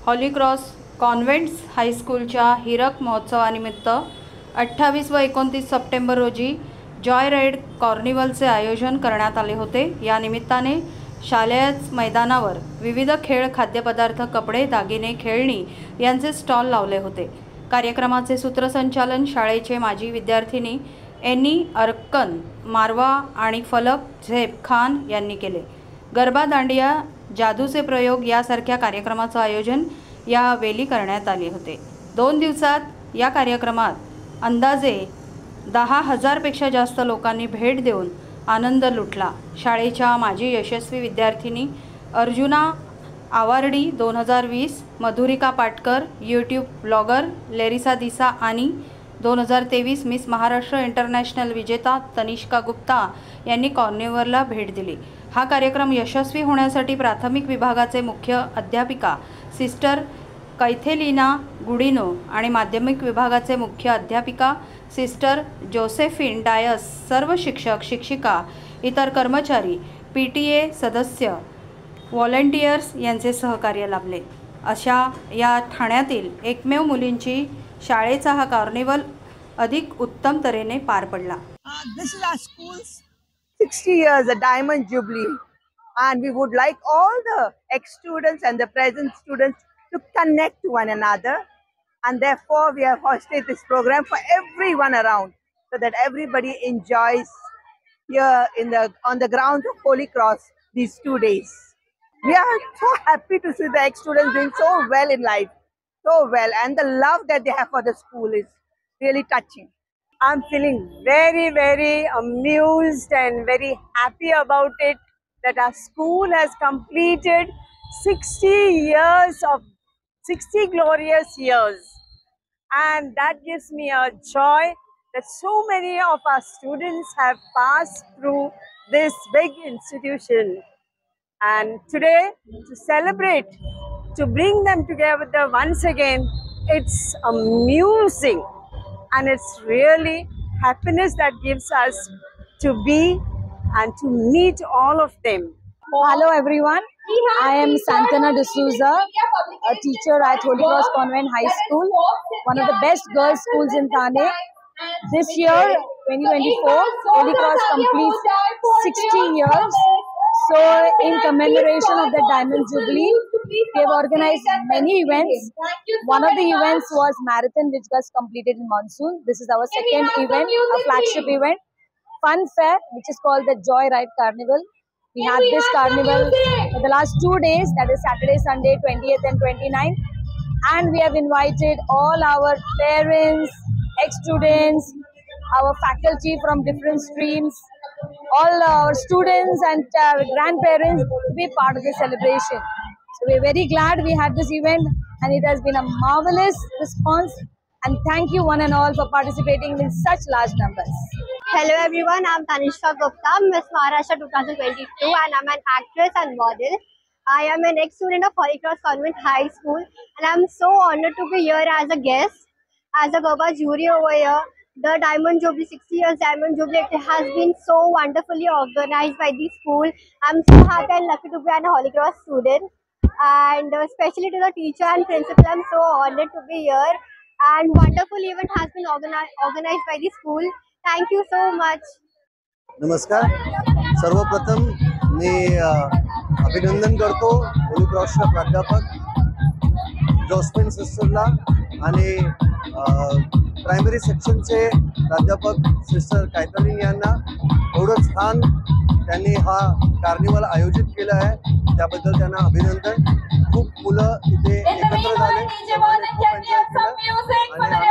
हॉली cross convents हायस्कूलच्या हीरक महोत्सवानिमित्त 28 व 29 September रोजी जॉय राईड कार्निवलचे आयोजन करण्यात आले होते। या निमित्ताने शालेय मैदानावर विविध खेळ, खाद्यपदार्थ, कपडे, दागिने, खेळणी यांचे स्टॉल लावले होते। कार्यक्रमाचे सूत्रसंचालन शाळेचे माजी विद्यार्थिनी एनी अर्कन, मारवा आणि फलक झेब खान यांनी केले। गरबा, दांडिया, जादूचे प्रयोग यासारख्या कार्यक्रमाचे आयोजन यावेळी करण्यात आले होते। 2 दिवसात या कार्यक्रमात अंदाजे 10,000 पेक्षा जास्त लोकांनी भेट देऊन आनंद लुटला। शाळेच्या माजी यशस्वी विद्यार्थिनी अर्जुना आवारडी 2020, मधुरिका पाटकर यूट्यूब ब्लॉगर, लेरिसा दिसा आणि 2023 मिस महाराष्ट्र इंटरनॅशनल विजेता तनिष्का गुप्ता यांनी कार्निवलला भेट दिली। हा कार्यक्रम यशस्वी होण्यासाठी प्राथमिक विभागाचे मुख्य अध्यापिका सिस्टर कैथेलिना गुडिनो आणि माध्यमिक विभागाचे मुख्य अध्यापिका सिस्टर जोसेफिन डायस, सर्व शिक्षक, शिक्षिका, इतर कर्मचारी, PTA सदस्य, व्हॉलंटियर्स यांचे सहकार्य लाभले। अशा या ठाण्यातील एकमेव मुलींची शाळेचा हा कार्निवल अधिक उत्तम तऱ्हेने पार पडला। This is our school's 60 years, a diamond jubilee, and we would like all the ex-students and the present students to connect to one another, and therefore we have hosted this program for everyone around, so that everybody enjoys here on the grounds of Holy Cross these 2 days. We are so happy to see the ex-students doing so well in life, so well, and the love that they have for the school is really touching. I'm feeling very, very amused and very happy about it, that our school has completed 60 glorious years, and that gives me a joy that so many of our students have passed through this big institution, and today to celebrate, to bring them together once again, it's amusing. And it's really happiness that gives us to be and to meet all of them. Hello everyone, I am Santana D'Souza, a teacher at Holy Cross Convent High School, one of the best girls schools in Thane. This year, 2024, Holy Cross completes 60 years. So in commemoration of the Diamond Jubilee, we have organized many events. One of the events was marathon, which was completed in monsoon. This is our second event, a flagship event. Fun fair, which is called the Joy Ride Carnival. We had this carnival for the last 2 days, that is Saturday, Sunday, 20th and 29th. And we have invited all our parents, ex-students, our faculty from different streams, all our students and grandparents to be part of the celebration. So we're very glad we had this event, and it has been a marvelous response, and thank you one and all for participating in such large numbers. Hello everyone, I'm Tanishka Gupta, Miss Maharashtra 2022, and I'm an actress and model. I am an ex-student of Holy Cross Convent High School, and I'm so honored to be here as a guest, as a Garba jury over here. The Diamond Jubilee, 60 years Diamond Jubilee, it has been so wonderfully organized by the school. I'm so happy and lucky to be a Holy Cross student, and especially to the teacher and principal, I'm so honored to be here, and wonderful event has been organized by the school. Thank you so much. नमस्कार, सर्वप्रथम मी अभिनंदन करतो होली क्रॉसच्या प्राध्यापक जॉस्मिन सिस्टरला आणि primary सेक्शनचे प्राध्यापक sister Kathleen यांना। एवढं छान त्यांनी हा कार्निवल आयोजित केला आहे, त्याबद्दल त्यांना अभिनंदन। खूप मुलं इथे एकत्र झाले, खूप एन्जॉय केलं आणि